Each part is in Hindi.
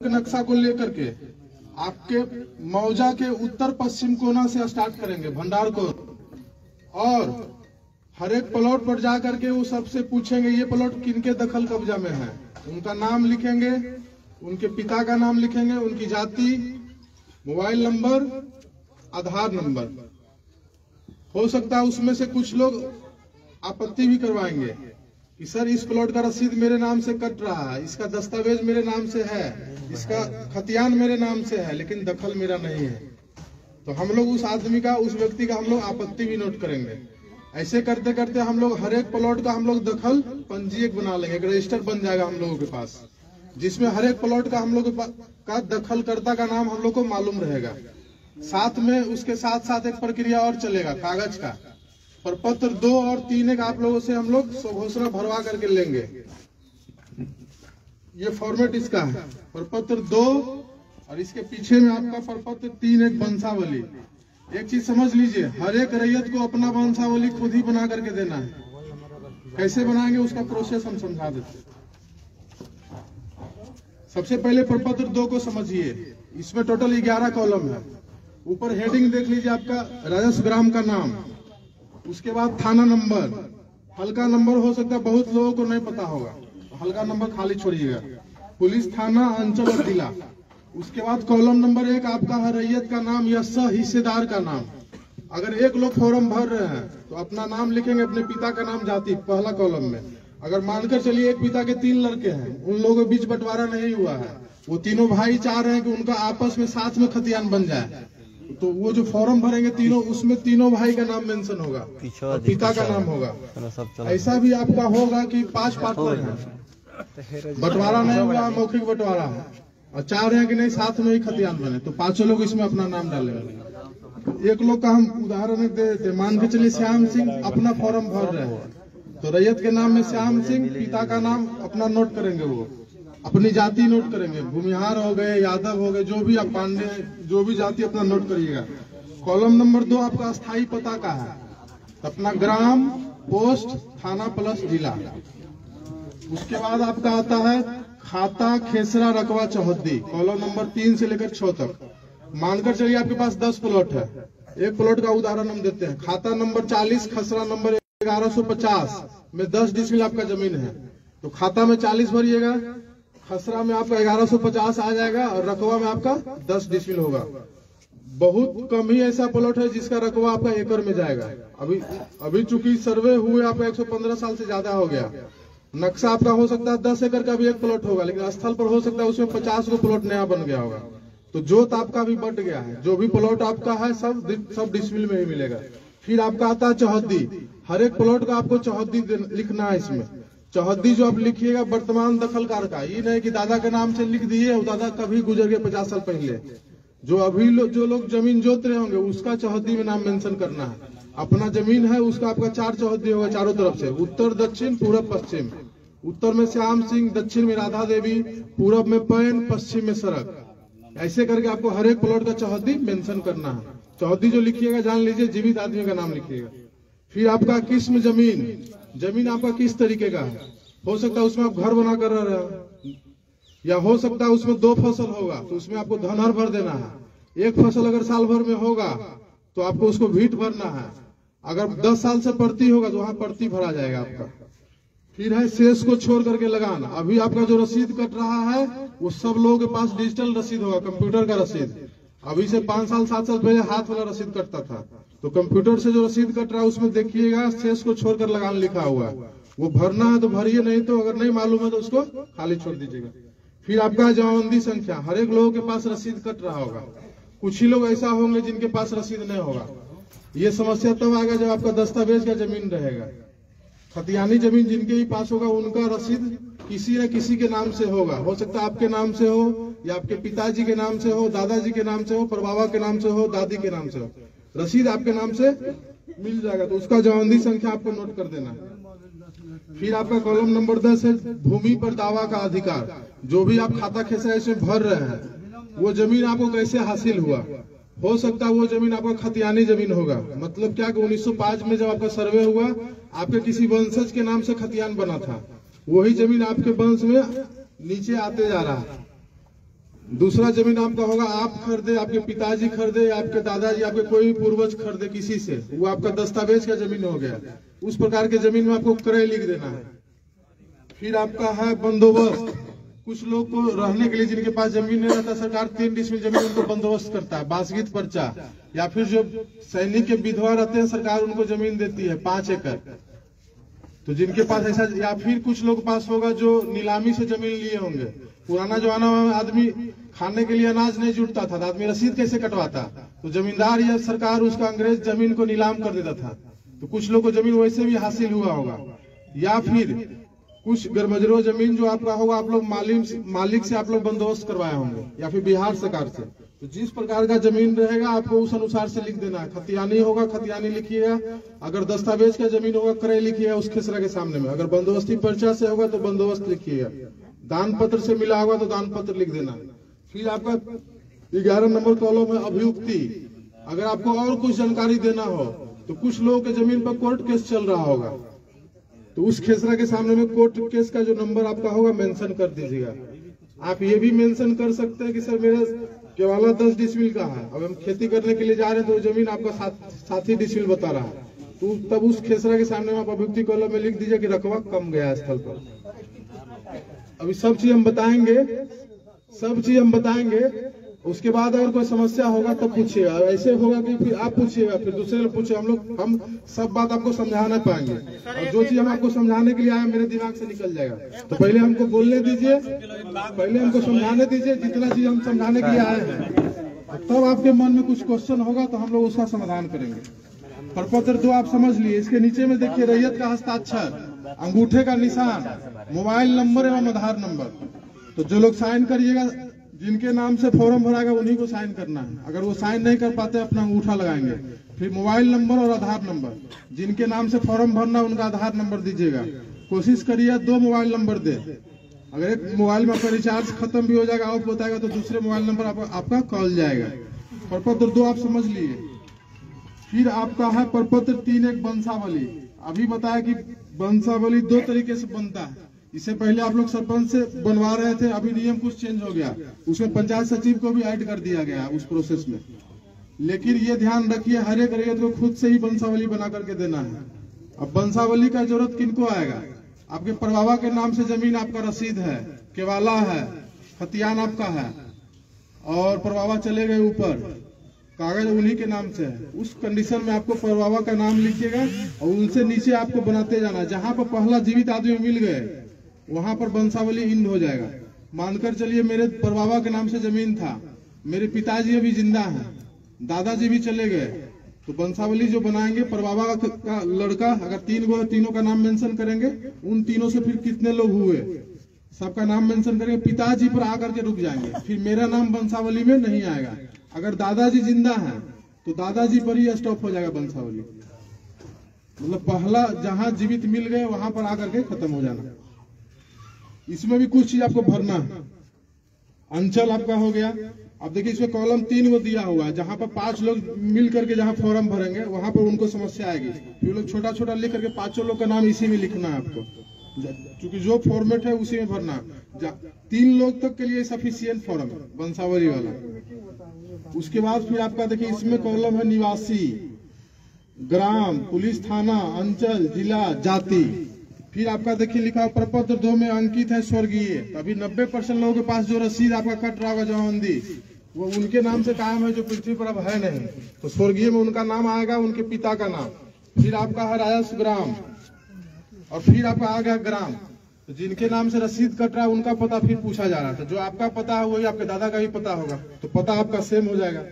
नक्शा को लेकर के आपके मौजा के उत्तर पश्चिम कोना से स्टार्ट करेंगे भंडार को, और हर एक प्लॉट पर जा करके वो सबसे पूछेंगे ये प्लॉट किनके दखल कब्जा में है, उनका नाम लिखेंगे, उनके पिता का नाम लिखेंगे, उनकी जाति, मोबाइल नंबर, आधार नंबर। हो सकता है उसमें से कुछ लोग आपत्ति भी करवाएंगे कि सर इस प्लॉट का रसीद मेरे नाम से कट रहा है, इसका दस्तावेज मेरे नाम से है, इसका खतियान मेरे नाम से है, लेकिन दखल मेरा नहीं है। तो हम लोग उस आदमी का, उस व्यक्ति का हम लोग आपत्ति भी नोट करेंगे। ऐसे करते करते हम लोग हर एक प्लॉट का हम लोग दखल पंजीयक बना लेंगे, एक रजिस्टर बन जाएगा हम लोगों के पास, जिसमें हर एक प्लॉट का हम लोग का दखलकर्ता का नाम हम लोग को मालूम रहेगा। साथ में उसके साथ साथ एक प्रक्रिया और चलेगा कागज का, प्रपत्र 2 और 3 एक आप लोगों से हम लोग स्वघोषणा भरवा करके लेंगे। ये फॉर्मेट इसका है, प्रपत्र 2 और इसके पीछे में आपका प्रपत्र 3 एक वंशावली। एक चीज समझ लीजिए, हर एक रैयत को अपना वंशावली खुद ही बना करके देना है। कैसे बनाएंगे उसका प्रोसेस हम समझा देते हैं। सबसे पहले प्रपत्र 2 को समझिए, इसमें टोटल 11 कॉलम है। ऊपर हेडिंग देख लीजिए आपका राजस्व ग्राम का नाम, उसके बाद थाना नंबर, हल्का नंबर हो सकता है बहुत लोगों को नहीं पता होगा, हल्का नंबर खाली छोड़िएगा, पुलिस थाना, अंचल और जिला। उसके बाद कॉलम नंबर 1 आपका है रैयत का नाम या सह हिस्सेदार का नाम। अगर एक लोग फॉर्म भर रहे हैं तो अपना नाम लिखेंगे, अपने पिता का नाम, जाति, पहला कॉलम में। अगर मानकर चलिए एक पिता के 3 लड़के हैं, उन लोगों के बीच बंटवारा नहीं हुआ है, वो तीनों भाई चाह रहे हैं कि उनका आपस में साथ में खतियान बन जाए, तो वो जो फॉर्म भरेंगे तीनों, उसमें तीनों भाई का नाम मेंशन होगा और पिता का नाम होगा। ऐसा भी आपका होगा कि 5 पार्टनर हैं, बंटवारा नहीं हुआ, मौखिक बंटवारा है, और चाह रहे हैं कि नहीं साथ में ही खतियान बने, तो 5 लोग इसमें अपना नाम डालेंगे। एक लोग का हम उदाहरण दे देते, मान के चलिए श्याम सिंह अपना फॉर्म भर रहे हैं, तो रैयत के नाम में श्याम सिंह, पिता का नाम अपना नोट करेंगे, वो अपनी जाति नोट करेंगे, भूमिहार हो गए, यादव हो गए, जो भी आप पांडे, जो भी जाति अपना नोट करिएगा। कॉलम नंबर 2 आपका स्थायी पता का है, अपना ग्राम, पोस्ट, थाना प्लस जिला। उसके बाद आपका आता है खाता, खेसरा, रकबा, चौहद्दी, कॉलम नंबर 3 से लेकर 6 तक। मानकर चलिए आपके पास 10 प्लॉट है, एक प्लॉट का उदाहरण हम देते हैं। खाता नंबर 40, खसरा नंबर 1150 में 10 डिसमिल आपका जमीन है, तो खाता में 40 भरिएगा, खसरा में आपका 1150 आ जाएगा, और रकबा में आपका 10 डिसमिल होगा। बहुत कम ही ऐसा प्लॉट है जिसका रकबा आपका एकड़ में जाएगा। अभी चूंकि सर्वे हुए आपका 115 साल से ज्यादा हो गया, नक्शा आपका हो सकता है 10 एकड़ का भी एक प्लॉट होगा, लेकिन स्थल पर हो सकता है उसमें 50 को प्लॉट नया बन गया होगा, तो जोत आपका भी बढ़ गया है। जो भी प्लॉट आपका है सब डिसमिल में ही मिलेगा। फिर आपका आता है चौहद्दी, हर एक प्लॉट का आपको चौहद्दी लिखना है। इसमें चौहद्दी जो आप लिखिएगा वर्तमान दखलकार का, ये नहीं कि दादा के नाम से लिख दिए और दादा कभी गुजर गए 50 साल पहले। जो अभी जो लोग जमीन जोत रहे होंगे उसका चौहद्दी में नाम मेंशन करना है। अपना जमीन है उसका आपका 4 चौहद्दी होगा चारों तरफ से, उत्तर, दक्षिण, पूरब, पश्चिम। उत्तर में श्याम सिंह, दक्षिण में राधा देवी, पूरब में पैन, पश्चिम में सड़क। ऐसे करके आपको हर एक प्लॉट का चौहद्दी मेंशन करना है। चौहद्दी जो लिखिएगा जान लीजिए जीवित आदमी का नाम लिखिएगा। फिर आपका किस्म जमीन आपका किस तरीके का है, हो सकता है उसमें आप घर बना कर रह रहे हो, या हो सकता है उसमें 2 फसल होगा तो उसमें आपको धनहर भर देना है। एक फसल अगर साल भर में होगा तो आपको उसको भीट भरना है। अगर 10 साल से प्रति होगा तो वहां प्रति भरा जाएगा आपका। फिर है शेष को छोड़ करके लगाना। अभी आपका जो रसीद कट रहा है वो सब लोगों के पास डिजिटल रसीद होगा, कंप्यूटर का रसीद। अभी से 5 साल 7 साल पहले हाथ वाला रसीद कटता था, तो कंप्यूटर से जो रसीद कट रहा है उसमें देखिएगा शेष को छोड़कर लगान लिखा हुआ है, वो भरना है तो भरिए, नहीं तो अगर नहीं मालूम है तो उसको खाली छोड़ दीजिएगा। फिर आपका जमाबंदी संख्या, हर एक लोगों के पास रसीद कट रहा होगा, कुछ ही लोग ऐसा होंगे जिनके पास रसीद नहीं होगा। ये समस्या तब आएगा जब आपका दस्तावेज का जमीन रहेगा। खतियानी जमीन जिनके ही पास होगा उनका रसीद किसी न किसी के नाम से होगा, हो सकता है आपके नाम से हो या आपके पिताजी के नाम से हो, दादाजी के नाम से हो, परबाबा के नाम से हो, दादी के नाम से हो, रसीद आपके नाम से मिल जाएगा, तो उसका जमाबंदी संख्या आपको नोट कर देना है। फिर आपका कॉलम नंबर 10 है भूमि पर दावा का अधिकार। जो भी आप खाता खेसरा इसमें भर रहे हैं वो जमीन आपको कैसे हासिल हुआ, हो सकता है वो जमीन आपका खतियानी जमीन होगा। मतलब क्या कि 1905 में जब आपका सर्वे हुआ आपके किसी वंशज के नाम से खतियान बना था, वही जमीन आपके वंश में नीचे आते जा रहा है। दूसरा जमीन आपका होगा आप खरीदे, आपके पिताजी खरीदे, आपके दादाजी, आपके कोई भी पूर्वज खरीदे किसी से, वो आपका दस्तावेज का जमीन हो गया। उस प्रकार के जमीन में आपको क्रय लिख देना है। फिर आपका है बंदोबस्त। कुछ लोग को रहने के लिए जिनके पास जमीन नहीं रहता, सरकार 3 डिसमिल जमीन उनको बंदोबस्त करता है, बासगीत पर्चा। या फिर जो सैनिक के विधवा रहते हैं, सरकार उनको जमीन देती है 5 एकड़। तो जिनके पास ऐसा, या फिर कुछ लोग पास होगा जो नीलामी से जमीन लिए होंगे। पुराना जमाना में आदमी खाने के लिए अनाज नहीं जुटता था, तो आदमी रसीद कैसे कटवाता? तो जमींदार या सरकार उसका अंग्रेज जमीन को नीलाम कर देता था। तो कुछ लोग को जमीन वैसे भी हासिल हुआ होगा। या फिर कुछ गरमजरो जमीन जो आपका होगा, आप लोग मालिक से आप लोग बंदोबस्त करवाए होंगे, या फिर बिहार सरकार से। तो जिस प्रकार का जमीन रहेगा आपको उस अनुसार से लिख देना है। खतियानी होगा खतियानी लिखिएगा, अगर दस्तावेज का जमीन होगा क्रय लिखिएगा उस खेसरा के सामने में, अगर बंदोबस्ती पर्चा से होगा तो बंदोबस्त लिखिएगा, दान पत्र से मिला होगा तो दान पत्र लिख देना। फिर आपका 11 नंबर कॉलम है अभियुक्ति। अगर आपको और कुछ जानकारी देना हो तो कुछ लोगों के जमीन पर कोर्ट केस चल रहा होगा, तो उस खेसरा के सामने में कोर्ट केस का जो नंबर आपका होगा मेंशन कर दीजिएगा। आप ये भी मेंशन कर सकते हैं कि सर मेरा केवाला 10 डिसमिल का है, अब हम खेती करने के लिए जा रहे हैं तो जमीन आपका 7 ही डिसमिल बता रहा है, तो तब उस खेसरा के सामने में आप अभियुक्ति कॉलम में लिख दीजिए कि रकबा कम गया स्थल पर। अभी सब चीज हम बताएंगे, उसके बाद अगर कोई समस्या होगा तो पूछिएगा। ऐसे होगा कि फिर आप पूछिएगा, फिर दूसरे लोग पूछे, हम सब बात आपको समझा नहीं पाएंगे, और जो चीज हम आपको समझाने के लिए आए मेरे दिमाग से निकल जाएगा। तो पहले हमको बोलने दीजिए, पहले हमको समझाने दीजिए जितना चीज हम समझाने के लिए आए हैं, तब आपके मन में कुछ क्वेश्चन होगा तो हम लोग उसका समाधान करेंगे। प्रपत्र 2 आप समझ लिए, इसके नीचे में देखिए रैयत का हस्ताक्षर, अंगूठे का निशान, मोबाइल नंबर एवं आधार नंबर। तो जो लोग साइन करिएगा, जिनके नाम से फॉर्म भराएगा उन्हीं को साइन करना है। अगर वो साइन नहीं कर पाते अपना अंगूठा लगाएंगे। फिर मोबाइल नंबर और आधार नंबर, जिनके नाम से फॉर्म भरना उनका आधार नंबर दीजिएगा। कोशिश करिए 2 मोबाइल नंबर दे, अगर एक मोबाइल में आपका रिचार्ज खत्म भी हो जाएगा, ऑफ बताएगा तो दूसरे मोबाइल नंबर आपका कॉल जाएगा। प्रपत्र 2 आप समझ लिए। फिर आपका है प्रपत्र 3 एक वंशावली। अभी बताया कि वंशावली 2 तरीके से बनता है। इससे पहले आप लोग सरपंच से बनवा रहे थे, अभी नियम कुछ चेंज हो गया, उसमें पंचायत सचिव को भी ऐड कर दिया गया उस प्रोसेस में। लेकिन ये ध्यान रखिए हर एक रैयत को खुद से ही वंशावली बना करके देना है। अब वंशावली का जरूरत किनको आएगा? आपके परबाबा के नाम से जमीन आपका रसीद है, केवाला है, खतियान आपका है, और परबाबा चले गए ऊपर, कागज उन्हीं के नाम से है। उस कंडीशन में आपको परबाबा का नाम लिखिएगा और उनसे नीचे आपको बनाते जाना। जहां पर पहला जीवित आदमी मिल गए वहां पर वंशावली इंड हो जाएगा। मानकर चलिए मेरे परबाबा के नाम से जमीन था, मेरे पिताजी अभी जिंदा हैं, दादाजी भी चले गए, तो वंशावली जो बनाएंगे परबाबा का लड़का, अगर 3 गो, तीनों का नाम मेंशन करेंगे, उन तीनों से फिर कितने लोग हुए सबका नाम मेंशन करेंगे, पिताजी पर आकर के रुक जाएंगे, फिर मेरा नाम वंशावली में नहीं आएगा। अगर दादाजी जिंदा है तो दादाजी पर ही स्टॉप हो जाएगा वंशावली। मतलब पहला जहां जीवित मिल गए वहां पर आकर के खत्म हो जाना। इसमें भी कुछ चीज आपको भरना है। अंचल आपका हो गया। अब देखिए इसमें कॉलम 3 को दिया हुआ है, जहां पर 5 लोग मिल करके जहां फॉर्म भरेंगे वहां पर उनको समस्या आएगी। फिर लोग छोटा छोटा लिख करके 5 लोग का नाम इसी में लिखना है आपको, क्योंकि जो फॉर्मेट है उसी में भरना। 3 लोग तक के लिए सफिशियंट फॉर्म है वंशावली वाला। उसके बाद फिर आपका देखिए इसमें कॉलम है निवासी, ग्राम, पुलिस थाना, अंचल, जिला, जाति। फिर आपका देखिए लिखा प्रपत्र 2 में अंकित है स्वर्गीय। अभी 90% लोगों के पास जो रसीद आपका कट रहा होगा जमाबंदी, वो उनके नाम से कायम है जो पृथ्वी पर अब है नहीं, तो स्वर्गीय में उनका नाम आएगा, उनके पिता का नाम। फिर आपका है राजस्व ग्राम, और फिर आपका आ गया ग्राम। तो जिनके नाम से रसीद कट रहा है उनका पता फिर पूछा जा रहा था, जो आपका पता है वही आपके दादा का भी पता होगा, तो पता आपका सेम हो जाएगा।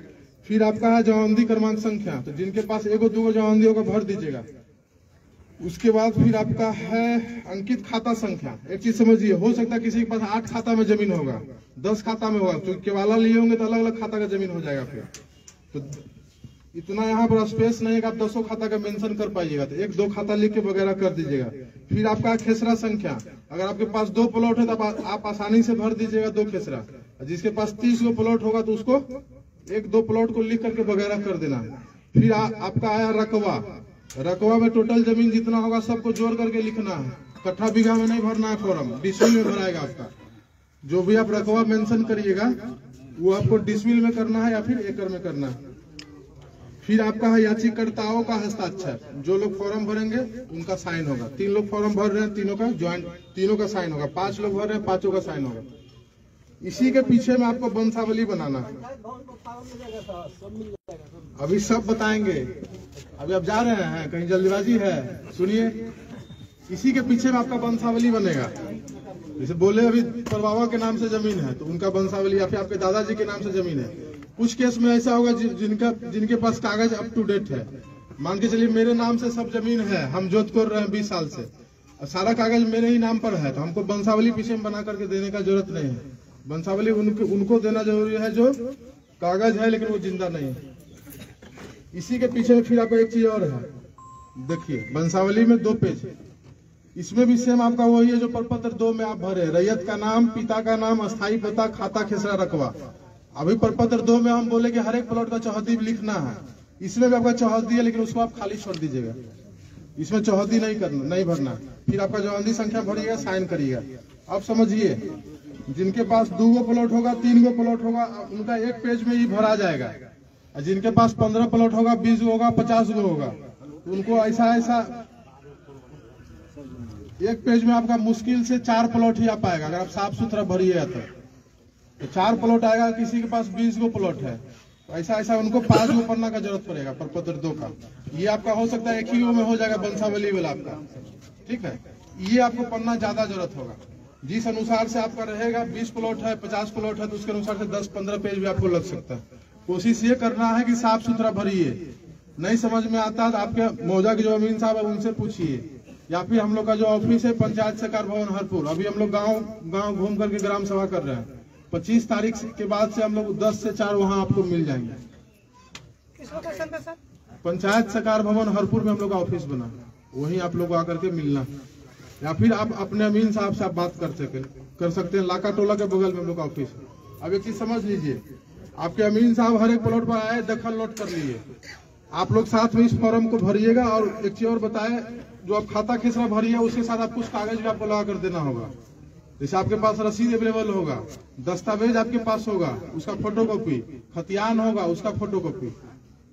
फिर आपका है जमाबंदी क्रमांक संख्या, तो जिनके पास 1-2 जमाबंदी होगा भर दीजिएगा। उसके बाद फिर आपका है अंकित खाता संख्या। एक चीज समझिए, हो सकता है किसी के पास 8 खाता में जमीन होगा, 10 खाता में होगा, तो केवाला लिए होंगे तो अलग अलग खाता का जमीन हो जाएगा। फिर तो इतना यहाँ पर स्पेस नहीं है कि आप 200 खाता का मेंशन कर पाइएगा, तो 1-2 खाता लिख के वगैरह कर दीजिएगा। फिर आपका खेसरा संख्या, अगर आपके पास 2 प्लॉट है तो आप आसानी से भर दीजिएगा 2 खेसरा। जिसके पास 30 गो प्लॉट होगा तो उसको 1-2 प्लॉट को लिख करके वगैरह कर देना। फिर आपका आया रकबा। रकबा में टोटल जमीन जितना होगा सबको जोड़ करके लिखना है, कट्ठा बीघा में नहीं भरना है फॉर्म, डिसमिल में भराएगा आपका। जो भी आप रकबा मेंशन करिएगा वो आपको डिसमिल में करना है या फिर एकड़ में करना है। फिर आपका है याचिकाकर्ताओं का हस्ताक्षर, जो लोग फॉर्म भरेंगे उनका साइन होगा। 3 लोग फॉर्म भर रहे हैं, तीनों का ज्वाइंट, तीनों का साइन होगा। 5 लोग भर रहे हैं, 5 का साइन होगा। इसी के पीछे में आपको वंशावली बनाना है। अभी सब बताएंगे, अभी आप जा रहे हैं, कहीं जल्दीबाजी है, सुनिए। इसी के पीछे में आपका वंशावली बनेगा। जैसे बोले अभी परबाबा के नाम से जमीन है तो उनका वंशावली, या फिर आपके दादाजी के नाम से जमीन है। कुछ केस में ऐसा होगा जिनके पास कागज अप टू डेट है। मान के चलिए मेरे नाम से सब जमीन है, हम जोत कर रहे हैं 20 साल से, और सारा कागज मेरे ही नाम पर है, तो हमको वंशावली पीछे में बना करके देने का जरूरत नहीं है। वंशावली उनको देना जरूरी है जो कागज है लेकिन वो जिंदा नहीं है। इसी के पीछे में फिर आपको एक चीज और है, देखिए वंशावली में 2 पेज है। इसमें भी सेम आपका वही है जो प्रपत्र 2 में आप भरे, रैयत का नाम, पिता का नाम, अस्थायी पता, खाता, खेसरा, रकबा। अभी प्रपत्र 2 में हम बोले कि हर एक प्लॉट का चौहद्दी लिखना है। इसमें भी आपका चौहद्दी है लेकिन उसको आप खाली छोड़ दीजिएगा, इसमें चौहद्दी नहीं भरना। फिर आपका जवानदी संख्या भरिएगा, साइन करिएगा। अब समझिए, जिनके पास 2 प्लॉट होगा, 3 प्लॉट होगा, उनका 1 पेज में ही भरा जाएगा। और जिनके पास 15 प्लॉट होगा, 20 होगा, 50 होगा, तो उनको ऐसा 1 पेज में आपका मुश्किल से 4 प्लॉट ही आ पाएगा। अगर आप साफ सुथरा भरिएगा तो 4 प्लॉट आएगा। किसी के पास 20 प्लॉट है तो ऐसा उनको 5 पन्ना का जरूरत पड़ेगा प्रपत्र 2 का। ये आपका हो सकता है 1 ही में हो जाएगा वंशावली वाला आपका, ठीक है। ये आपको पन्ना ज्यादा जरूरत होगा। जिस अनुसार से आपका रहेगा, 20 प्लॉट है, 50 प्लॉट है, तो उसके अनुसार से 10-15 पेज भी आपको लग सकता है। कोशिश ये करना है कि साफ सुथरा भरिए। नहीं समझ में आता है तो आपके मौजा के जो अमीन साहब है उनसे पूछिए, या फिर हम लोग का जो ऑफिस है पंचायत सहकार भवन हरपुर, अभी हम लोग गांव घूम करके ग्राम सभा कर रहे हैं। 25 तारीख के बाद से हम लोग 10 से 4 वहां आपको मिल जाएंगे। किस लोकेशन पे सर? पंचायत सहकार भवन हरपुर में हम लोग का ऑफिस बना, वहीं आप लोग आकर के मिलना, या फिर आप अपने अमीन साहब से आप बात कर सकते हैं। लाका टोला के बगल में हम लोग का ऑफिस है। अब एक चीज समझ लीजिए, आपके अमीन साहब हर एक प्लॉट पर आए, दखल नोट कर लिए, आप लोग साथ में इस फॉर्म को भरिएगा। और एक चीज और बताए, जो आप खाता खेसरा भरिए उसके साथ आप कुछ कागज भी आपको लगा कर देना होगा। जैसे आपके पास रसीद अवेलेबल होगा, दस्तावेज आपके पास होगा, उसका फोटोकॉपी, खतियान होगा, उसका फोटोकॉपी,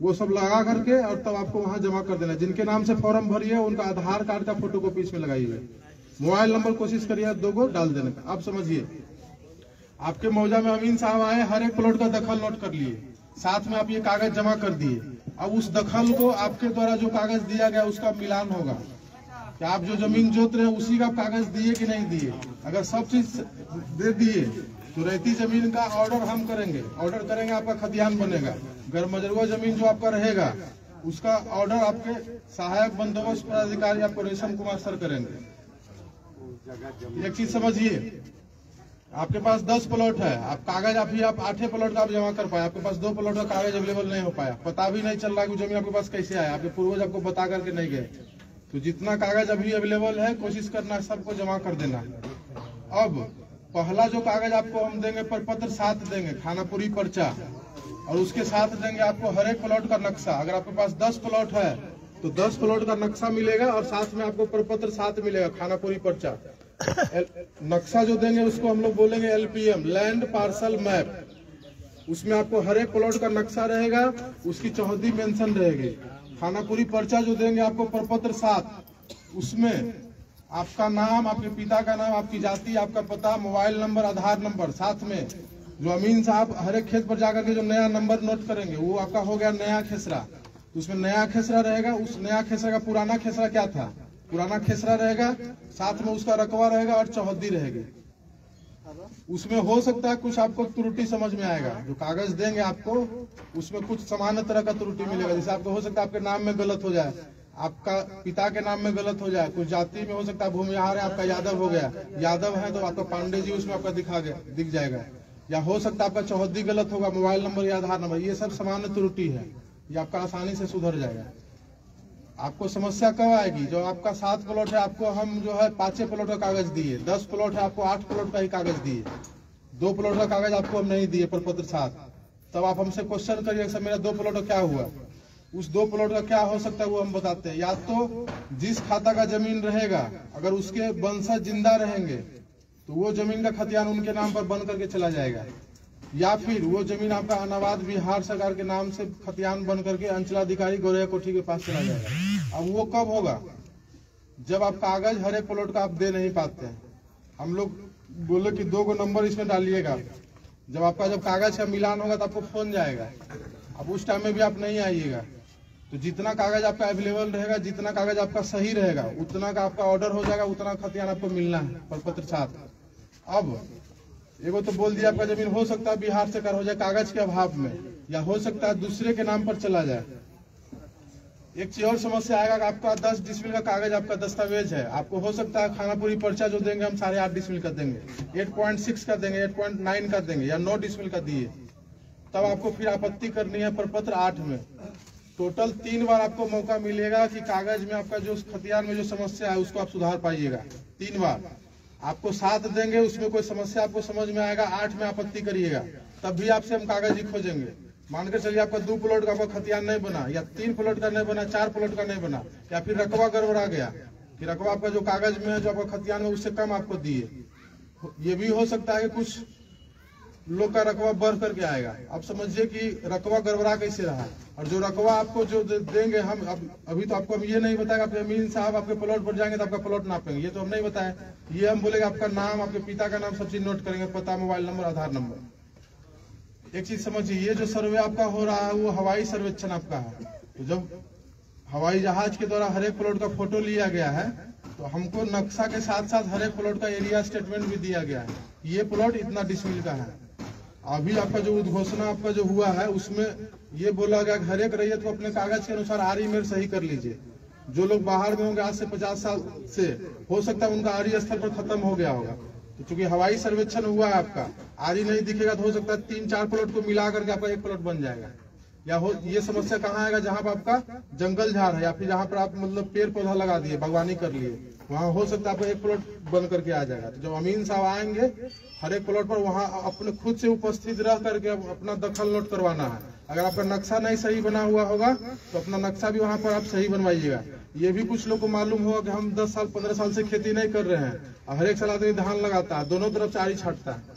वो सब लगा करके और तब आपको वहां जमा कर देना। जिनके नाम से फॉर्म भरिए उनका आधार कार्ड का फोटोकॉपी इसमें लगाइए। मोबाइल नंबर कोशिश करिए 2 को डाल देने का। आप समझिए, आपके मौजा में अमीन साहब आए, हर एक प्लॉट का दखल नोट कर लिए, साथ में आप ये कागज जमा कर दिए। अब उस दखल को आपके द्वारा जो कागज दिया गया उसका मिलान होगा कि आप जो जमीन जोत रहे हैं उसी का कागज दिए कि नहीं दिए। अगर सब चीज दे दिए तो रहती जमीन का ऑर्डर हम करेंगे, आपका खतियान बनेगा। गैरमजरूआ जमीन जो आपका रहेगा उसका ऑर्डर आपके सहायक बंदोबस्त पदाधिकारी आपको रेशम कुमार सर करेंगे। एक चीज समझिए, आपके पास 10 प्लॉट है, आप कागज आप 8 प्लॉट का आप जमा कर पाए, आपके पास 2 प्लॉट का कागज अवेलेबल नहीं हो पाया, पता भी नहीं चल रहा कि जमीन आपके पास कैसे आया, आपके पूर्वज आपको बता करके नहीं गए। तो जितना कागज अभी अवेलेबल है कोशिश करना सबको जमा कर देना। अब पहला जो कागज आपको हम देंगे प्रपत्र 7 देंगे, खानापुरी पर्चा, और उसके साथ देंगे आपको हर एक प्लॉट का नक्शा। अगर आपके पास 10 प्लॉट है तो 10 प्लॉट का नक्शा मिलेगा और साथ में आपको प्रपत्र 7 मिलेगा, खानापुरी पर्चा। नक्शा जो देंगे उसको हम लोग बोलेंगे LPM, लैंड पार्सल मैप। उसमें आपको हर एक प्लॉट का नक्शा रहेगा, उसकी चौहद्दी मेंशन रहेगी। खानापुरी पर्चा जो देंगे आपको प्रपत्र 7, उसमें आपका नाम, आपके पिता का नाम, आपकी जाति, आपका पता, मोबाइल नंबर, आधार नंबर, साथ में जो अमीन साहब हर एक खेत पर जाकर के जो नया नंबर नोट करेंगे वो आपका हो गया नया खेसरा। उसमें नया खेसरा रहेगा, उस नया खेसरा का पुराना खेसरा क्या था, पुराना खेसरा रहेगा, साथ में उसका रकबा रहेगा और चौहद्दी रहेगी। उसमें हो सकता है कुछ आपको त्रुटि समझ में आएगा, जो कागज देंगे आपको उसमें कुछ सामान्य तरह का त्रुटि मिलेगा। जैसे आपको हो सकता है आपके नाम में गलत हो जाए, आपका पिता के नाम में गलत हो जाए, कुछ जाति में हो सकता है भूमिहार है आपका यादव हो गया, यादव है तो आपका पांडे जी उसमें आपका दिख जाएगा, या हो सकता है आपका चौहद्दी गलत होगा, मोबाइल नंबर या आधार नंबर, ये सब सामान्य त्रुटि है, ये आपका आसानी से सुधर जाएगा। आपको समस्या कब आएगी, जो आपका 7 प्लॉट है आपको हम जो है 5 प्लॉट का कागज दिए, 10 प्लॉट है आपको 8 प्लॉट का ही कागज दिए, 2 प्लॉट का कागज आपको हम नहीं दिए प्रपत्र 7, तब आप हमसे क्वेश्चन करिए सर मेरा 2 प्लॉट का क्या हुआ। उस 2 प्लॉट का क्या हो सकता है वो हम बताते हैं। या तो जिस खाता का जमीन रहेगा अगर उसके वंशज जिंदा रहेंगे तो वो जमीन का खतियान उनके नाम पर बन करके चला जाएगा, या फिर वो जमीन आपका अनाबाद बिहार सरकार के नाम से खतियान बन करके अंचलाधिकारी गौरैया कोठी के पास चला जाएगा। अब वो कब होगा? जब आप कागज हर एक प्लॉट का आप दे नहीं पाते हैं। हम लोग बोले कि 2 नंबर इसमें डालिएगा, जब कागज का मिलान होगा तो आपको फोन जाएगा। अब उस टाइम में भी आप नहीं आइएगा, तो जितना कागज आपका अवेलेबल रहेगा, जितना कागज आपका सही रहेगा, उतना का आपका ऑर्डर हो जाएगा, उतना खतियान आपको मिलना है प्रपत्र साथ। अब एगो तो बोल दिया आपका जमीन हो सकता है बिहार से कर हो जाए कागज के अभाव में, या हो सकता है दूसरे के नाम पर चला जाए। एक चीज और समस्या आएगा कि आपका 10 डिसमिल का कागज आपका दस्तावेज है, आपको हो सकता है खानापुरी पर्चा जो देंगे हम 8.5 डिसमिल का देंगे, 8.6 का देंगे, 8.9 का देंगे, या 9 डिसमिल का दिए, तब आपको फिर आपत्ति करनी है प्रपत्र 8 में। टोटल 3 बार आपको मौका मिलेगा कि कागज में आपका जो खतियान में जो समस्या है उसको आप सुधार पाइएगा। 3 बार आपको 7 देंगे, उसमें कोई समस्या आपको समझ में आएगा, 8 में आपत्ति करिएगा, तब भी आपसे हम कागज ही खोजेंगे। मान कर चलिए आपका 2 प्लॉट का आपका खतियान नहीं बना, या 3 प्लॉट का नहीं बना, 4 प्लॉट का नहीं बना, या फिर रकबा गड़बड़ा गया कि रकबा आपका जो कागज में है जो आपका खतियान में उससे कम आपको दिए। ये भी हो सकता है कि कुछ लोग का रकबा बढ़ करके आएगा। आप समझिए कि रकबा गड़बड़ा कैसे रहा, और जो रकबा आपको जो देंगे हम अभी तो आपको हम ये नहीं बताएगा आप अमीन साहब आपके प्लॉट पर जाएंगे तो आपका प्लॉट नापेंगे, ये तो हम नहीं बताए। ये हम बोलेंगे आपका नाम, आपके पिता का नाम, सब चीज नोट करेंगे, पता, मोबाइल नंबर, आधार नंबर। एक चीज समझिए, ये जो सर्वे आपका हो रहा है वो हवाई सर्वेक्षण आपका है। तो जब हवाई जहाज के द्वारा हर एक प्लॉट का फोटो लिया गया है, तो हमको नक्शा के साथ साथ हर एक प्लॉट का एरिया स्टेटमेंट भी दिया गया है, ये प्लॉट इतना डिसमिल का है। अभी आपका जो उद्घोषणा आपका जो हुआ है उसमें ये बोला गया हर एक रैयत को अपने कागज के अनुसार आरी मेर सही कर लीजिए। जो लोग बाहर में होंगे आज से 50 साल से, हो सकता है उनका आरी स्थल पर खत्म हो गया होगा, तो चूंकि हवाई सर्वेक्षण हुआ है आपका, आरी नहीं दिखेगा तो हो सकता है 3-4 प्लॉट को मिला करके आपका एक प्लॉट बन जाएगा। या हो ये समस्या कहाँ आएगा? जहाँ पर आपका जंगल झाड़ है, या फिर जहाँ पर आप मतलब पेड़ पौधा लगा दिए, बागवानी कर लिए, वहाँ हो सकता है आपका एक प्लॉट बन करके आ जाएगा। तो जब अमीन साहब आएंगे हर एक प्लॉट पर, वहाँ अपने खुद से उपस्थित रह करके अपना दखल नोट करवाना है। अगर आपका नक्शा नहीं सही बना हुआ होगा तो अपना नक्शा भी वहाँ पर आप सही बनवाइएगा। ये भी कुछ लोग को मालूम होगा कि हम 10 साल 15 साल से खेती नहीं कर रहे हैं, और हर एक साल आदमी धान लगाता है, दोनों तरफ से आरी छटता है,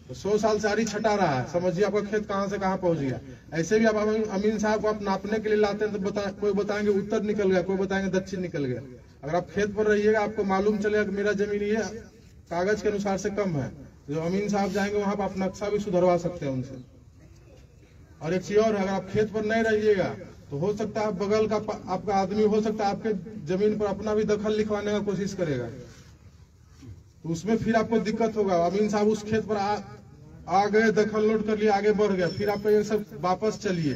तो 100 साल से आरी छटा रहा है, समझिए आपका खेत कहाँ से कहाँ पहुंच गया। ऐसे भी आप अमीन साहब को आप नापने के लिए लाते हैं तो कोई बताएंगे उत्तर निकल गया, कोई बताएंगे दक्षिण निकल गया। अगर आप खेत पर रहिएगा आपको मालूम चलेगा कि मेरा जमीन ये कागज के अनुसार से कम है, जो अमीन साहब जाएंगे वहां पर आप नक्शा भी सुधरवा सकते हैं उनसे। और एक चीज और है, अगर आप खेत पर नहीं रहिएगा तो हो सकता है बगल का आपका आदमी हो सकता है आपके जमीन पर अपना भी दखल लिखवाने का कोशिश करेगा, तो उसमें फिर आपको दिक्कत होगा। अमीन साहब उस खेत पर आ गए, दखल नोट कर लिए, आगे बढ़ गए, फिर आपको ये सब वापस चलिए,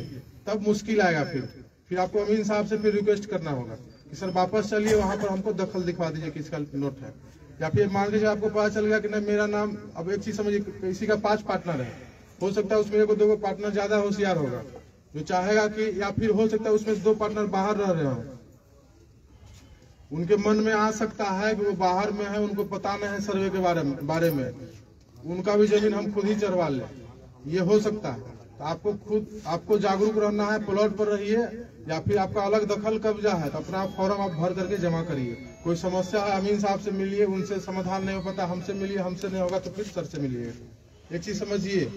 तब मुश्किल आएगा। फिर आपको अमीन साहब से फिर रिक्वेस्ट करना होगा कि सर वापस चलिए, वहां पर हमको दखल दिखवा दीजिए किसका नोट है। या फिर मान लीजिए आपको पता चल गया कि नहीं मेरा नाम, अब एक चीज समझिए, किसी का 5 पार्टनर है, हो सकता है उसमें 1-2 पार्टनर ज्यादा होशियार होगा जो चाहेगा कि, या फिर हो सकता है उसमें 2 पार्टनर बाहर रह रहे हो, उनके मन में आ सकता है कि वो बाहर में है, उनको पता नहीं है सर्वे के बारे में, उनका भी जमीन हम खुद ही चरवा लें, ये हो सकता है। तो आपको जागरूक रहना है, प्लॉट पर रहिए, या फिर आपका अलग दखल कब्जा है तो अपना फॉर्म आप भर करके जमा करिए। कोई समस्या है अमीन साहब से मिलिए, उनसे समाधान नहीं हो पाता हमसे मिलिए, हमसे नहीं होगा तो फिर सर से मिलिए। एक चीज समझिए,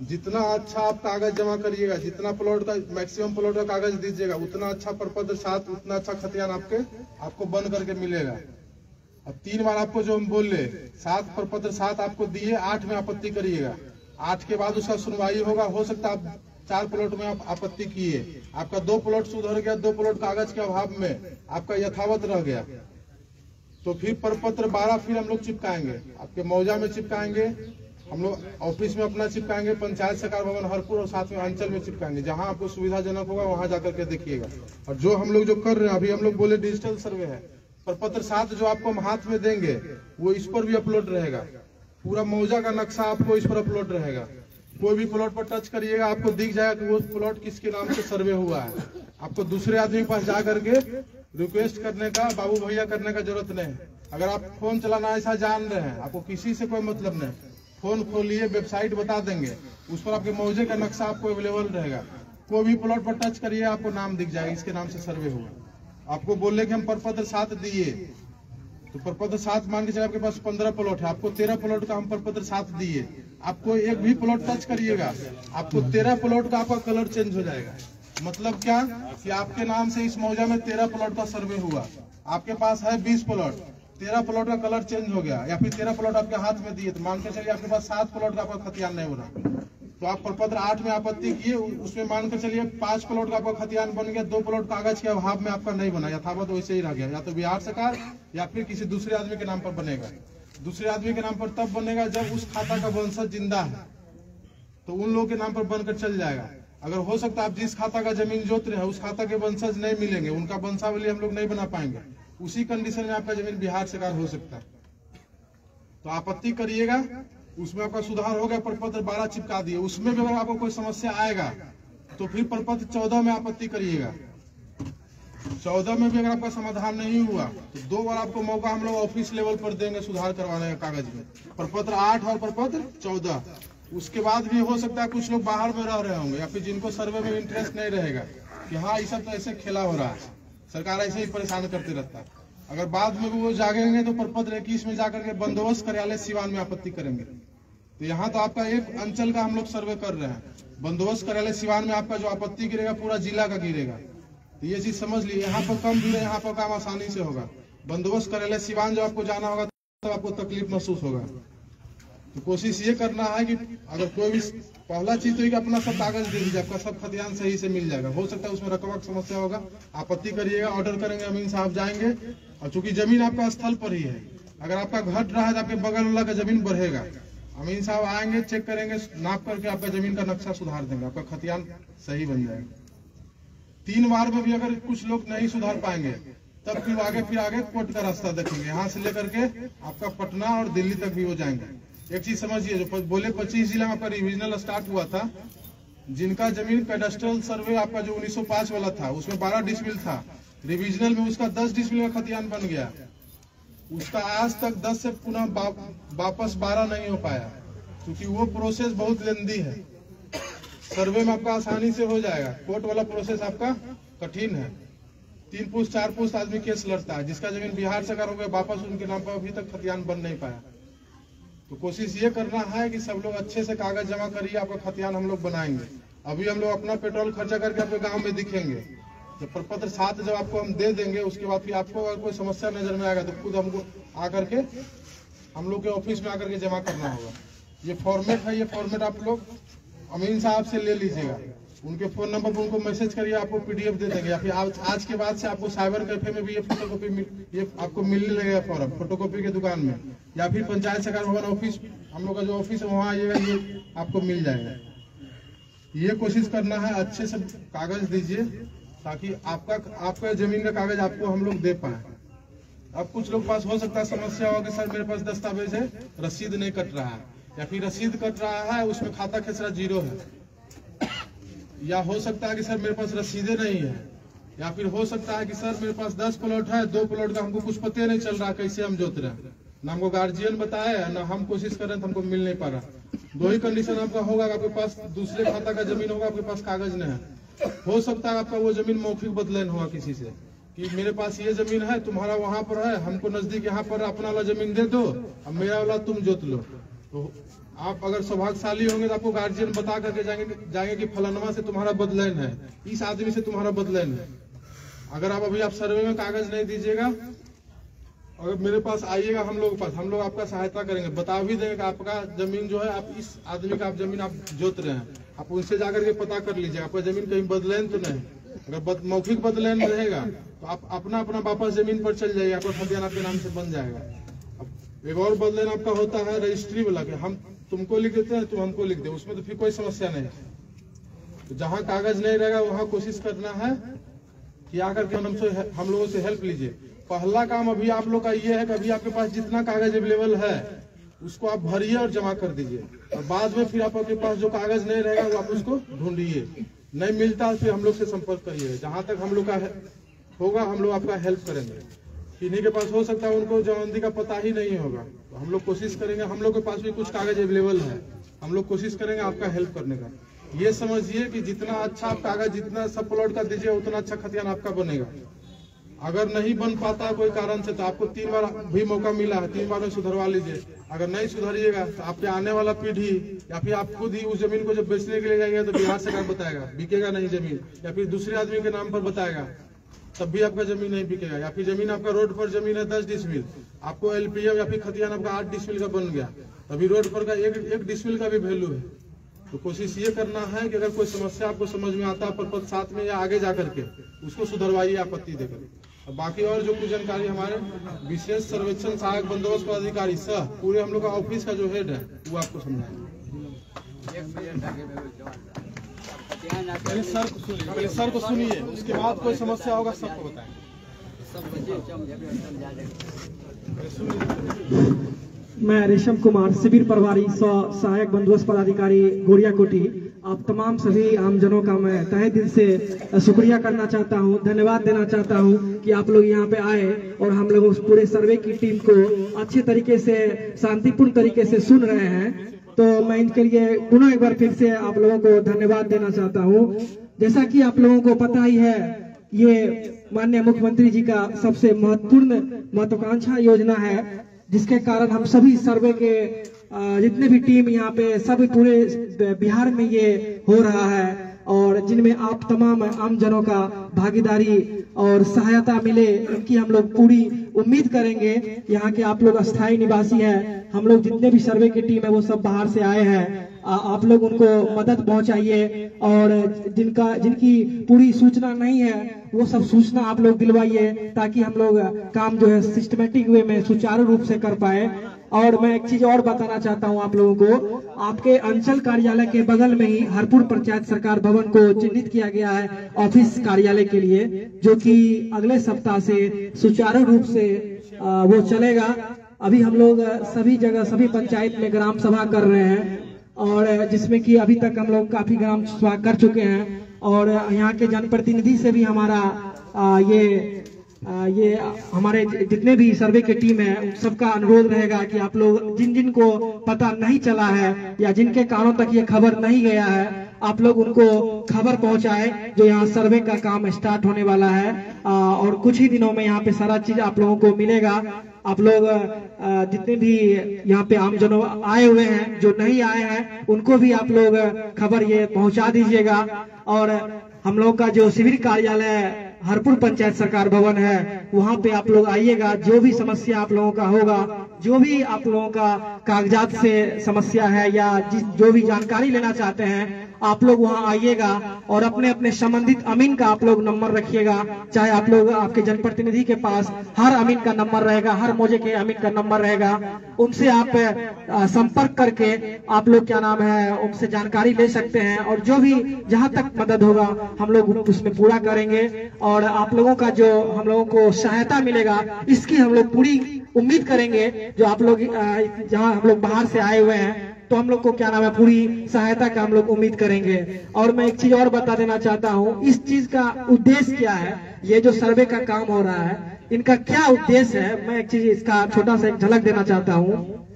जितना अच्छा आप कागज जमा करिएगा, जितना प्लॉट का मैक्सिमम प्लॉट का कागज दीजिएगा, उतना अच्छा प्रपत्र 7, उतना अच्छा खतियान आपको बन करके मिलेगा। अब 3 बार आपको जो हम बोल रहे 7 प्रपत्र 7 आपको दिए, 8 में आपत्ति करिएगा, 8 के बाद उसका सुनवाई होगा। हो सकता है आप 4 प्लॉट में आप आपत्ति किए, आपका 2 प्लॉट सुधर गया, 2 प्लॉट कागज के अभाव में आपका यथावत रह गया, तो फिर प्रपत्र 12 फिर हम लोग चिपकाएंगे, आपके मौजा में चिपकाएंगे, हम लोग ऑफिस में अपना चिपकाएंगे, पंचायत सरकार भवन हरपुर और साथ में अंचल में चिपकाएंगे, जहां आपको सुविधाजनक होगा वहां जाकर के देखिएगा। और जो हम लोग जो कर रहे हैं अभी, हम लोग बोले डिजिटल सर्वे है, प्रपत्र 7 जो आपको हम हाथ में देंगे वो इस पर भी अपलोड रहेगा, पूरा मौजा का नक्शा आपको इस पर अपलोड रहेगा। कोई भी प्लॉट पर टच करिएगा आपको दिख जाएगा कि वो प्लॉट किसके नाम से सर्वे हुआ है। आपको दूसरे आदमी के पास जा करके रिक्वेस्ट करने का, बाबू भैया करने का जरूरत नहीं है। अगर आप फोन चलाना ऐसा जान रहे हैं, आपको किसी से कोई मतलब नहीं, फोन खोलिए, वेबसाइट बता देंगे, उस पर आपके मौजे का नक्शा आपको अवेलेबल रहेगा। कोई भी प्लॉट पर टच करिए आपको नाम दिख जाएगा, इसके नाम से सर्वे हुआ। आपको बोले कि हम प्रपत्र 7 दिए तो प्रपत्र 7 मान के चलिए आपके पास 15 प्लॉट है, आपको 13 प्लॉट का हम प्रपत्र 7 दिए, आपको एक भी प्लॉट टच करिएगा आपको 13 प्लॉट का आपका कलर चेंज हो जाएगा। मतलब क्या कि आपके नाम से इस मौजा में 13 प्लॉट का सर्वे हुआ, आपके पास है 20 प्लॉट, 13 प्लॉट का कलर चेंज हो गया या फिर 13 प्लॉट आपके हाथ में दिए, तो मान के चलिए आपके पास 7 प्लॉट का आपका खतियान नहीं हो रहा, तो आप प्रपत्र 8 में आपत्ति किए, उसमें मान कर चलिए 5 प्लॉट का आपका खतियान बन गया, 2 प्लॉट कागज के अभाव में आपका नहीं बना, यथावत वैसे ही रह गया, या तो बिहार सरकार या फिर किसी दूसरे आदमी के नाम पर बनेगा। दूसरे आदमी के नाम पर तब बनेगा जब उस खाता का वंशज जिंदा है, तो उन लोगों के नाम पर बनकर चल जाएगा। अगर हो सकता है आप जिस खाता का जमीन जोत रहे हैं उस खाता के वंशज नहीं मिलेंगे, उनका वंशावली हम लोग नहीं बना पाएंगे, उसी कंडीशन में आपका जमीन बिहार सरकार हो सकता है, तो आपत्ति करिएगा। उसमें आपका सुधार हो गया, प्रपत्र 12 चिपका दिए, उसमें भी अगर आपको कोई समस्या आएगा तो फिर प्रपत्र 14 में आपत्ति करिएगा। 14 में भी अगर आपका समाधान नहीं हुआ तो 2 बार आपको मौका हम लोग ऑफिस लेवल पर देंगे सुधार करवाने का कागज में, प्रपत्र 8 और प्रपत्र 14। उसके बाद भी हो सकता है कुछ लोग बाहर में रह रहे होंगे या फिर जिनको सर्वे में इंटरेस्ट नहीं रहेगा कि हाँ ये सब तो ऐसे खेला हो रहा है, सरकार ऐसे ही परेशान करते रहता है, अगर बाद में भी वो जागेंगे तो प्रपत्र 21 में जाकर के बंदोबस्त कार्यालय सिवान में आपत्ति करेंगे। तो यहाँ तो आपका एक अंचल का हम लोग सर्वे कर रहे हैं, बंदोबस्त कार्यालय सिवान में आपका जो आपत्ति गिरेगा पूरा जिला का गिरेगा, तो ये चीज समझ लीजिए, यहाँ पर कम गिरे, यहाँ पर काम आसानी से होगा। बंदोबस्त कार्यालय सिवान जो आपको जाना होगा तो आपको तकलीफ महसूस होगा। तो कोशिश ये करना है कि अगर कोई भी पहला चीज तो कि अपना सब कागज दे दीजिए, आपका सब खतियान सही से मिल जाएगा। हो सकता है उसमें रकबा की समस्या होगा, आपत्ति करिएगा, ऑर्डर करेंगे, अमीन साहब जाएंगे, और चूंकि जमीन आपका स्थल पर ही है, अगर आपका घट रहा है तो आपके बगल वाला का जमीन बढ़ेगा, अमीन साहब आएंगे, चेक करेंगे, नाप करके आपका जमीन का नक्शा सुधार देंगे, आपका खतियान सही बन जाएगा। 3 बार में भी अगर कुछ लोग नहीं सुधार पाएंगे तब फिर आगे कोर्ट का रास्ता देखेंगे, यहाँ से लेकर के आपका पटना और दिल्ली तक भी हो जाएंगे। एक चीज समझिए, जो बोले 25 जिला में आपका रिविजनल स्टार्ट हुआ था, जिनका जमीन कैडेस्ट्रल सर्वे आपका जो 1905 वाला था उसमें 12 डिसमिल था, रिविजनल में उसका 10 डिसमिल का खतियान बन गया, उसका आज तक 10 से पुनः वापस 12 नहीं हो पाया, क्योंकि वो प्रोसेस बहुत लेंदी है। सर्वे में आपका आसानी से हो जाएगा, कोर्ट वाला प्रोसेस आपका कठिन है, 3 पुस्त 4 पुस्त आदमी केस लड़ता है, जिसका जमीन बिहार सरकार हो गया वापस उनके नाम पर अभी तक खतियान बन नहीं पाया। तो कोशिश ये करना है कि सब लोग अच्छे से कागज जमा करिए, आपका खतियान हम लोग बनाएंगे। अभी हम लोग अपना पेट्रोल खर्चा करके आपके गांव में दिखेंगे, जब प्रपत्र 7 जब आपको हम दे देंगे उसके बाद फिर आपको अगर कोई समस्या नजर में आएगा तो खुद हमको आकर के हम लोग के ऑफिस में आकर के जमा करना होगा। ये फॉर्मेट है, ये फॉर्मेट आप लोग अमीन साहब से ले लीजिएगा, उनके फोन नंबर पर उनको मैसेज करिए, आपको पीडीएफ दे देंगे, या फिर आज के बाद से आपको साइबर कैफे में भी ये फोटोकॉपी ये आपको मिलने लगेगा फॉर्म फोटोकॉपी के दुकान में, या फिर पंचायत सरकार भवन ऑफिस हम लोग का जो ऑफिस है वहाँ आइएगा, ये आपको मिल जाएगा। ये कोशिश करना है अच्छे से कागज दीजिए ताकि आपका जमीन का कागज आपको हम लोग दे पाए। अब कुछ लोग पास हो सकता है समस्या हो कि सर मेरे पास दस्तावेज है, रसीद नहीं कट रहा है, या फिर रसीद कट रहा है उसमें खाता खेसरा 0 है, या हो सकता है कि सर मेरे पास रसीदें नहीं है, या फिर हो सकता है कि सर मेरे पास 10 प्लॉट है, 2 प्लॉट का हमको कुछ पता नहीं चल रहा कैसे हम जोत रहे हैं, ना हमको गार्जियन बताया ना हम कोशिश कर रहे हैं तो हमको मिल नहीं पा रहा। 2 ही कंडीशन आपका होगा, आपके पास दूसरे खाता का जमीन होगा, आपके पास कागज नहीं है। हो सकता है आपका वो जमीन मौखिक बदलान हुआ किसी से कि मेरे पास ये जमीन है, तुम्हारा वहां पर है, हमको नजदीक यहाँ पर अपना वाला जमीन दे दो, अब मेरा वाला तुम जोत लो। तो आप अगर सौभाग्यशाली होंगे तो आपको गार्जियन बता करके जाएंगे कि फलानवा से तुम्हारा बदलान है, इस आदमी से तुम्हारा बदलान है। अगर आप अभी आप सर्वे में कागज नहीं दीजिएगा, अगर मेरे पास आइएगा हम लोग आपका सहायता करेंगे, बता भी देंगे कि आपका जमीन जो है आप इस आदमी का आप जमीन आप जोत रहे हैं, आप उनसे जाकर के पता कर लीजिए आपका जमीन कहीं बदलान तो नहीं। अगर मौखिक बदलान रहेगा तो आप अपना वापस जमीन पर चल जाइए, आपका खतियान आपके नाम से बन जाएगा। अब एक और बदलान आपका होता है रजिस्ट्री वाला के, हम तुमको लिख देते हैं तुम हमको लिख दे, उसमें तो फिर कोई समस्या नहीं। तो जहाँ कागज नहीं रहेगा वहाँ कोशिश करना है कि आकर के हम लोगों से हेल्प लीजिए। पहला काम अभी आप लोग का ये है कि अभी आपके पास जितना कागज अवेलेबल है उसको आप भरिए और जमा कर दीजिए, और बाद में फिर आपके पास जो कागज नहीं रहेगा वो आप उसको ढूंढिए, नहीं मिलता फिर हम लोग से संपर्क करिए। जहाँ तक हम लोग का होगा हम लोग आपका हेल्प करेंगे। किन्हीं के पास हो सकता है उनको जमानती का पता ही नहीं होगा, तो हम लोग कोशिश करेंगे, हम लोग के पास भी कुछ कागज अवेलेबल है, हम लोग कोशिश करेंगे आपका हेल्प करने का। ये समझिए कि जितना अच्छा आप कागज जितना सब प्लॉट का दीजिए उतना अच्छा खतियान आपका बनेगा। अगर नहीं बन पाता है कोई कारण से तो आपको 3 बार भी मौका मिला है, 3 बार में सुधरवा लीजिए। अगर नहीं सुधरिएगा तो आपके आने वाला पीढ़ी या फिर आप खुद ही उस जमीन को जब बेचने के लिए जाएंगे तो बिहार सरकार बताएगा बिकेगा नहीं जमीन, या फिर दूसरे आदमी के नाम पर बताएगा तब भी आपका जमीन नहीं बिकेगा। या फिर जमीन आपका रोड पर जमीन है 10 डिसमिल, आपको एलपीएम या फिर खतियान आपका 8 डिसमिल का बन गया, अभी रोड पर का एक डिसमिल का भी वैल्यू है। तो कोशिश ये करना है कि अगर कोई समस्या आपको समझ में आता है पर साथ में या आगे जाकर के उसको सुधरवाइए आपत्ति देकर। बाकी और जो कुछ जानकारी हमारे विशेष सर्वेक्षण सहायक बंदोबस्त पदाधिकारी सह पूरे हम लोग का ऑफिस का जो हेड है वो आपको समझाएंगे। पहले सर को सुनिए, उसके बाद कोई समस्या होगा सबको बताएंगे। मैं रेशम कुमार, शिविर प्रभारी सहायक बंदोबस्त पदाधिकारी गोरिया कोटी। आप तमाम सभी आमजनों का मैं तहे दिल से शुक्रिया करना चाहता हूं, धन्यवाद देना चाहता हूं कि आप लोग यहां पे आए और हम लोग उस पूरे सर्वे की टीम को अच्छे तरीके से शांतिपूर्ण तरीके से सुन रहे हैं। तो मैं इनके लिए पुनः एक बार फिर से आप लोगों को धन्यवाद देना चाहता हूं। जैसा कि आप लोगों को पता ही है, ये माननीय मुख्यमंत्री जी का सबसे महत्वपूर्ण महत्वाकांक्षा योजना है, जिसके कारण हम सभी सर्वे के जितने भी टीम यहाँ पे सब पूरे बिहार में ये हो रहा है और जिनमें आप तमाम आमजनों का भागीदारी और सहायता मिले, इनकी हम लोग पूरी उम्मीद करेंगे। यहाँ के आप लोग अस्थायी निवासी हैं, हम लोग जितने भी सर्वे की टीम है वो सब बाहर से आए हैं, आप लोग उनको मदद पहुंचाइए और जिनकी पूरी सूचना नहीं है वो सब सूचना आप लोग दिलवाइए ताकि हम लोग काम जो है सिस्टमेटिक वे में सुचारू रूप से कर पाए। और मैं एक चीज और बताना चाहता हूं आप लोगों को, आपके अंचल कार्यालय के बगल में ही हरपुर पंचायत सरकार भवन को चिन्हित किया गया है ऑफिस कार्यालय के लिए, जो कि अगले सप्ताह से सुचारू रूप से वो चलेगा। अभी हम लोग सभी जगह सभी पंचायत में ग्राम सभा कर रहे हैं और जिसमें कि अभी तक हम लोग काफी ग्राम सभा कर चुके हैं और यहाँ के जनप्रतिनिधि से भी हमारा ये हमारे जितने भी सर्वे की टीम है सबका अनुरोध रहेगा कि आप लोग जिन जिन को पता नहीं चला है या जिनके कानों तक ये खबर नहीं गया है, आप लोग उनको खबर पहुंचाए जो यहाँ सर्वे का काम स्टार्ट होने वाला है और कुछ ही दिनों में यहाँ पे सारा चीज आप लोगों को मिलेगा। आप लोग जितने भी यहाँ पे आमजनों आए हुए हैं, जो नहीं आए हैं, उनको भी आप लोग खबर ये पहुंचा दीजिएगा। और हम लोग का जो शिविर कार्यालय हरपुर पंचायत सरकार भवन है वहाँ पे आप लोग आइएगा। जो भी समस्या आप लोगों का होगा, जो भी आप लोगों का कागजात से समस्या है या जो भी जानकारी लेना चाहते हैं, आप लोग वहाँ आइएगा और अपने अपने संबंधित अमीन का आप लोग नंबर रखिएगा। चाहे आप लोग आपके जनप्रतिनिधि के पास हर अमीन का नंबर रहेगा, हर मौजे के अमीन का नंबर रहेगा, उनसे आप संपर्क करके आप लोग क्या नाम है उनसे जानकारी ले सकते हैं और जो भी जहाँ तक मदद होगा हम लोग उसमें पूरा करेंगे। और आप लोगों का जो हम लोगों को सहायता मिलेगा इसकी हम लोग पूरी उम्मीद करेंगे। जो आप लोग जहाँ हम लोग बाहर से आए हुए हैं तो हम लोग को क्या नाम है पूरी सहायता का हम लोग उम्मीद करेंगे। और मैं एक चीज और बता देना चाहता हूँ, इस चीज का उद्देश्य क्या है, ये जो सर्वे का काम हो रहा है इनका क्या उद्देश्य है, मैं एक चीज इसका छोटा सा एक झलक देना चाहता हूँ।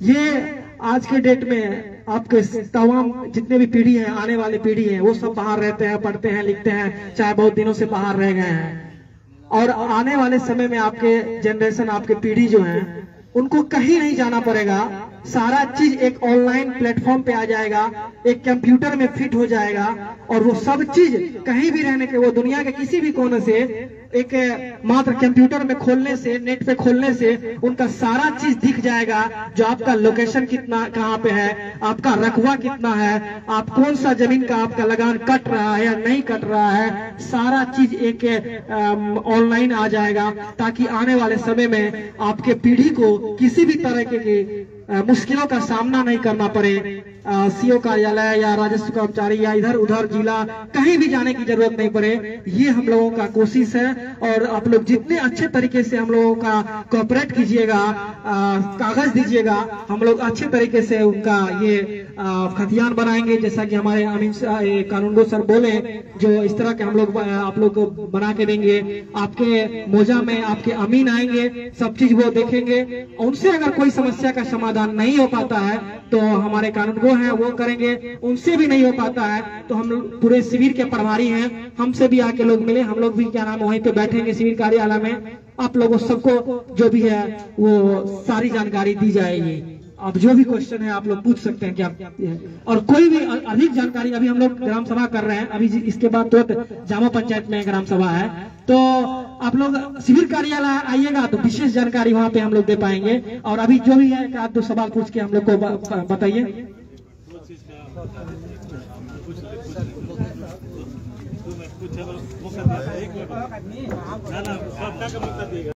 ये आज के डेट में आपके तमाम जितने भी पीढ़ी है, आने वाली पीढ़ी है, वो सब बाहर रहते हैं, पढ़ते हैं, लिखते हैं, चाहे बहुत दिनों से बाहर रह गए हैं। और आने वाले समय में आपके जनरेशन, आपके पीढ़ी जो है उनको कहीं नहीं जाना पड़ेगा, सारा चीज एक ऑनलाइन प्लेटफॉर्म पे आ जाएगा, एक कंप्यूटर में फिट हो जाएगा और वो सब चीज कहीं भी रहने के, वो दुनिया के किसी भी कोने से एक मात्र कंप्यूटर में खोलने से, नेट पे खोलने से उनका सारा चीज दिख जाएगा। जो आपका लोकेशन कितना कहाँ पे है, आपका रकबा कितना है, आप कौन सा जमीन का आपका लगान कट रहा है या नहीं कट रहा है, सारा चीज एक ऑनलाइन आ जाएगा ताकि आने वाले समय में आपके पीढ़ी को किसी भी तरह के मुश्किलों का सामना नहीं करना पड़े। सीओ कार्यालय या राजस्व कर्मचारी या इधर उधर जिला कहीं भी जाने की जरूरत नहीं पड़े, ये हम लोगों का कोशिश है। और आप लोग जितने अच्छे तरीके से हम लोगों का कोऑपरेट कीजिएगा, कागज दीजिएगा, हम लोग अच्छे तरीके से उनका ये खतियान बनाएंगे, जैसा कि हमारे अमीन कानूनगो सर बोले, जो इस तरह के हम लोग आप लोग को बना के देंगे। आपके मोजा में आपके अमीन आएंगे, सब चीज वो देखेंगे। उनसे अगर कोई समस्या का समाधान नहीं हो पाता है तो हमारे कानूनगो हैं वो करेंगे। उनसे भी नहीं हो पाता है तो हम पूरे शिविर के प्रभारी हैं, हमसे भी आके लोग मिले, हम लोग भी क्या नाम वहीं पे बैठेंगे शिविर कार्यालय में। आप लोगों सबको जो भी है वो सारी जानकारी दी जाएगी। अब जो भी क्वेश्चन है आप लोग पूछ सकते हैं क्या, और कोई भी अधिक जानकारी, अभी हम लोग ग्राम सभा कर रहे हैं, अभी इसके बाद तुरंत जामो पंचायत में ग्राम सभा है, तो आप लोग शिविर कार्यालय आइएगा तो विशेष जानकारी वहां पे हम लोग दे पाएंगे। और अभी जो भी है एक आध दो सवाल पूछ के हम लोग को बताइए।